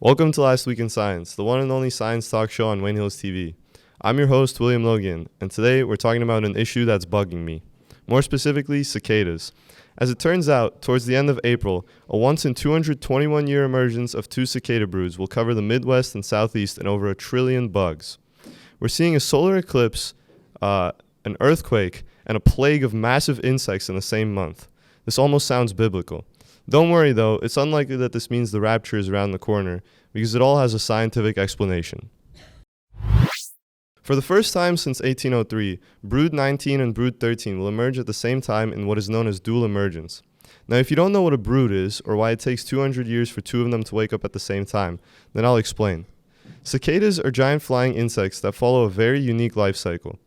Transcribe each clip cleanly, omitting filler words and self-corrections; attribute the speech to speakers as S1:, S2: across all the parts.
S1: Welcome to Last Week in Science, the one and only science talk show on Wayne Hills TV. I'm your host, William Logian, and today we're talking about an issue that's bugging me. More specifically, cicadas. As it turns out, towards the end of April, a once in 221-year emergence of two cicada broods will cover the Midwest and Southeast and over 1 trillion bugs. We're seeing a solar eclipse, an earthquake, and a plague of massive insects in the same month. This almost sounds biblical. Don't worry though, it's unlikely that this means the rapture is around the corner, because it all has a scientific explanation. For the first time since 1803, brood 19 and brood 13 will emerge at the same time in what is known as dual emergence. Now if you don't know what a brood is, or why it takes 200 years for two of them to wake up at the same time, then I'll explain. Cicadas are giant flying insects that follow a very unique life cycle.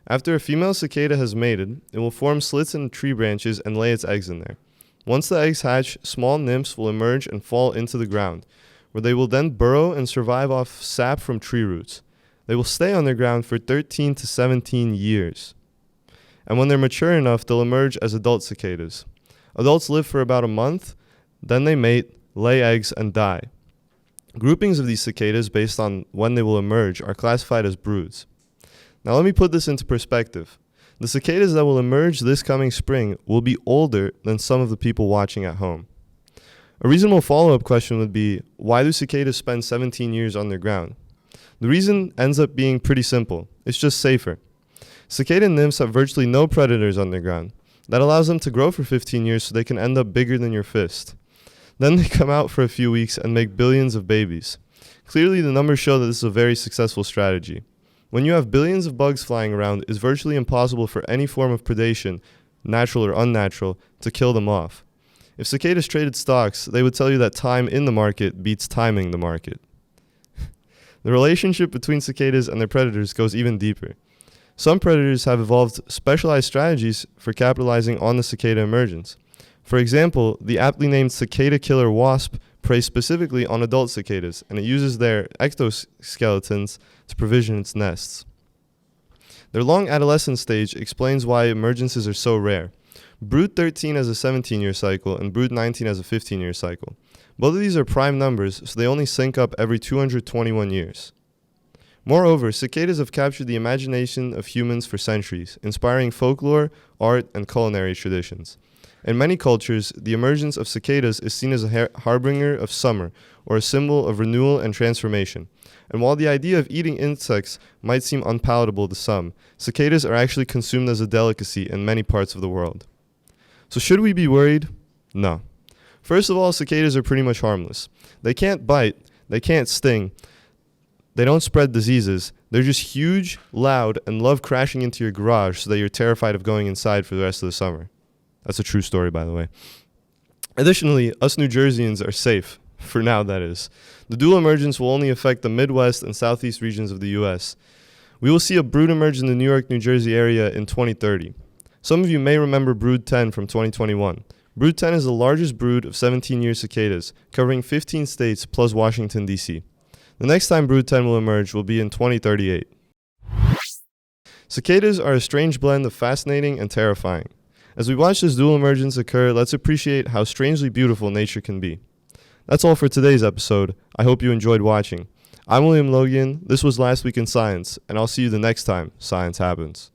S1: After a female cicada has mated, it will form slits in tree branches and lay its eggs in there. Once the eggs hatch, small nymphs will emerge and fall into the ground, where they will then burrow and survive off sap from tree roots. They will stay underground for 13 to 17 years. And when they're mature enough, they'll emerge as adult cicadas. Adults live for about a month, then they mate, lay eggs, and die. Groupings of these cicadas based on when they will emerge are classified as broods. Now let me put this into perspective. The cicadas that will emerge this coming spring will be older than some of the people watching at home. A reasonable follow-up question would be, why do cicadas spend 17 years underground? The reason ends up being pretty simple. It's just safer. Cicada nymphs have virtually no predators underground. That allows them to grow for 15 years so they can end up bigger than your fist. Then they come out for a few weeks and make billions of babies. Clearly, the numbers show that this is a very successful strategy. When you have billions of bugs flying around, it's virtually impossible for any form of predation, natural or unnatural, to kill them off. If cicadas traded stocks, they would tell you that time in the market beats timing the market. The relationship between cicadas and their predators goes even deeper. Some predators have evolved specialized strategies for capitalizing on the cicada emergence. For example, the aptly named cicada killer wasp preys specifically on adult cicadas, and it uses their exoskeletons to provision its nests. Their long adolescence stage explains why emergences are so rare. Brood 13 has a 17-year cycle, and brood 19 has a 15-year cycle. Both of these are prime numbers, so they only sync up every 221 years. Moreover, cicadas have captured the imagination of humans for centuries, inspiring folklore, art, and culinary traditions. In many cultures, the emergence of cicadas is seen as a harbinger of summer, or a symbol of renewal and transformation. And while the idea of eating insects might seem unpalatable to some, cicadas are actually consumed as a delicacy in many parts of the world. So should we be worried? No. First of all, cicadas are pretty much harmless. They can't bite, they can't sting, they don't spread diseases. They're just huge, loud, and love crashing into your garage so that you're terrified of going inside for the rest of the summer. That's a true story, by the way. Additionally, us New Jerseyans are safe. For now, that is. The dual emergence will only affect the Midwest and Southeast regions of the U.S. We will see a brood emerge in the New York, New Jersey area in 2030. Some of you may remember brood 10 from 2021. Brood 10 is the largest brood of 17-year cicadas, covering 15 states plus Washington, D.C. The next time brood 10 will emerge will be in 2038. Cicadas are a strange blend of fascinating and terrifying. As we watch this dual emergence occur, let's appreciate how strangely beautiful nature can be. That's all for today's episode. I hope you enjoyed watching. I'm William Logian, this was Last Week in Science, and I'll see you the next time science happens.